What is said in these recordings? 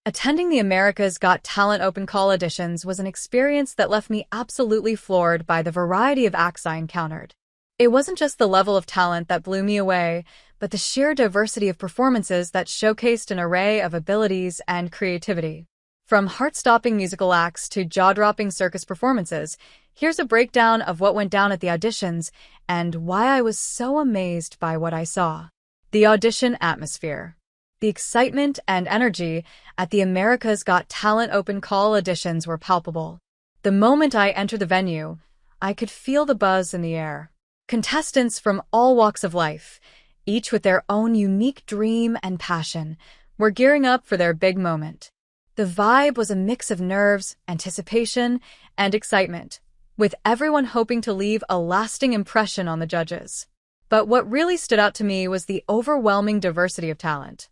Attending the America's Got Talent open call auditions was an experience that left me absolutely floored by the variety of acts I encountered. It wasn't just the level of talent that blew me away, but the sheer diversity of performances that showcased an array of abilities and creativity. From heart-stopping musical acts to jaw-dropping circus performances, here's a breakdown of what went down at the auditions and why I was so amazed by what I saw. The audition atmosphere. The excitement and energy at the America's Got Talent open call auditions were palpable. The moment I entered the venue, I could feel the buzz in the air. Contestants from all walks of life, each with their own unique dream and passion, were gearing up for their big moment. The vibe was a mix of nerves, anticipation, and excitement, with everyone hoping to leave a lasting impression on the judges. But what really stood out to me was the overwhelming diversity of talent.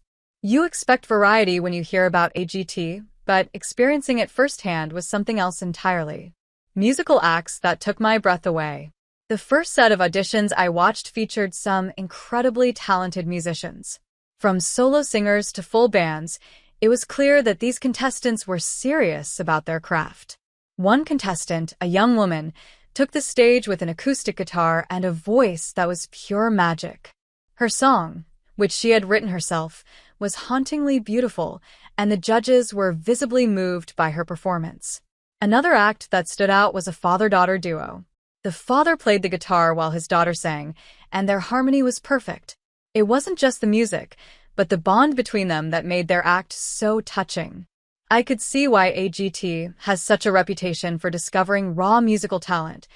You expect variety when you hear about AGT, but experiencing it firsthand was something else entirely. Musical acts that took my breath away. The first set of auditions I watched featured some incredibly talented musicians. From solo singers to full bands, it was clear that these contestants were serious about their craft. One contestant, a young woman, took the stage with an acoustic guitar and a voice that was pure magic. Her song, which she had written herself, was hauntingly beautiful, and the judges were visibly moved by her performance. Another act that stood out was a father-daughter duo. The father played the guitar while his daughter sang, and their harmony was perfect. It wasn't just the music, but the bond between them that made their act so touching. I could see why AGT has such a reputation for discovering raw musical talent.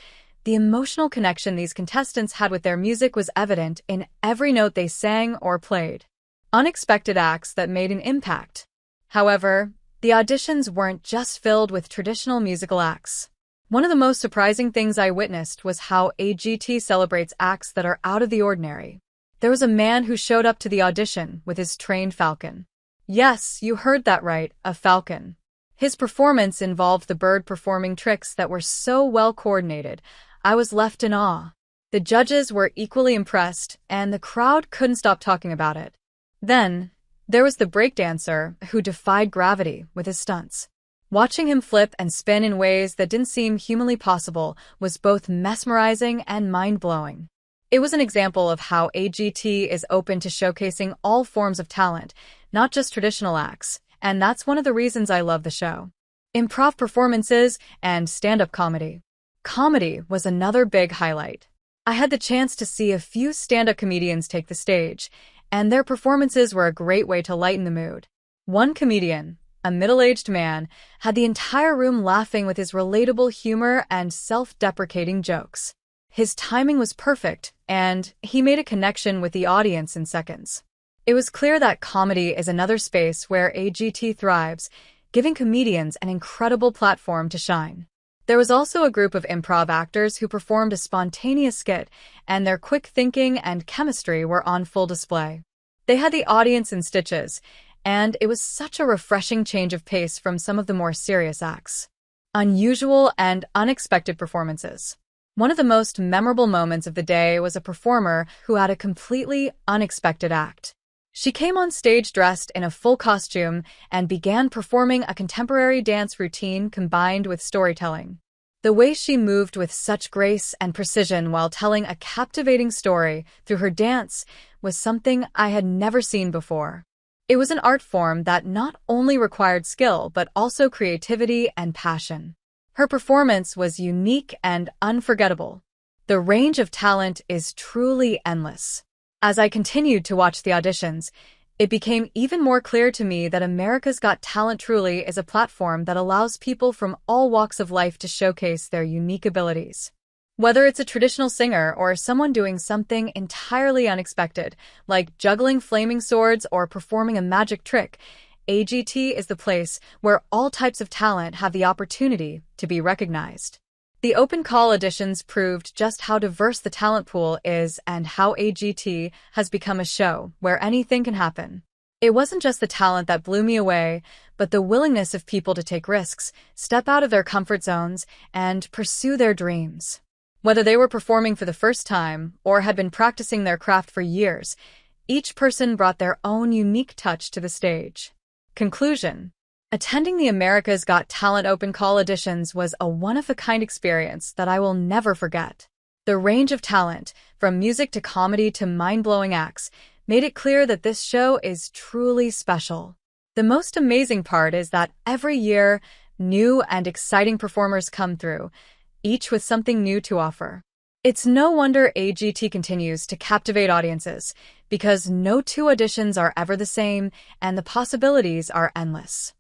The emotional connection these contestants had with their music was evident in every note they sang or played. Unexpected acts that made an impact. However, the auditions weren't just filled with traditional musical acts. One of the most surprising things I witnessed was how AGT celebrates acts that are out of the ordinary. There was a man who showed up to the audition with his trained falcon. Yes, you heard that right, a falcon. His performance involved the bird performing tricks that were so well coordinated, I was left in awe. The judges were equally impressed, and the crowd couldn't stop talking about it. Then, there was the breakdancer who defied gravity with his stunts. Watching him flip and spin in ways that didn't seem humanly possible was both mesmerizing and mind-blowing. It was an example of how AGT is open to showcasing all forms of talent, not just traditional acts, and that's one of the reasons I love the show. Improv performances and stand-up comedy. Comedy was another big highlight. I had the chance to see a few stand-up comedians take the stage, and their performances were a great way to lighten the mood. One comedian, a middle-aged man, had the entire room laughing with his relatable humor and self-deprecating jokes. His timing was perfect, and he made a connection with the audience in seconds. It was clear that comedy is another space where AGT thrives, giving comedians an incredible platform to shine. There was also a group of improv actors who performed a spontaneous skit, and their quick thinking and chemistry were on full display. They had the audience in stitches, and it was such a refreshing change of pace from some of the more serious acts. Unusual and unexpected performances. One of the most memorable moments of the day was a performer who had a completely unexpected act. She came on stage dressed in a full costume and began performing a contemporary dance routine combined with storytelling. The way she moved with such grace and precision while telling a captivating story through her dance was something I had never seen before. It was an art form that not only required skill but also creativity and passion. Her performance was unique and unforgettable. The range of talent is truly endless. As I continued to watch the auditions, it became even more clear to me that America's Got Talent truly is a platform that allows people from all walks of life to showcase their unique abilities. Whether it's a traditional singer or someone doing something entirely unexpected, like juggling flaming swords or performing a magic trick, AGT is the place where all types of talent have the opportunity to be recognized. The open call auditions proved just how diverse the talent pool is and how AGT has become a show where anything can happen. It wasn't just the talent that blew me away, but the willingness of people to take risks, step out of their comfort zones, and pursue their dreams. Whether they were performing for the first time or had been practicing their craft for years, each person brought their own unique touch to the stage. Conclusion. Attending the America's Got Talent open call auditions was a one-of-a-kind experience that I will never forget. The range of talent, from music to comedy to mind-blowing acts, made it clear that this show is truly special. The most amazing part is that every year, new and exciting performers come through, each with something new to offer. It's no wonder AGT continues to captivate audiences, because no two auditions are ever the same and the possibilities are endless.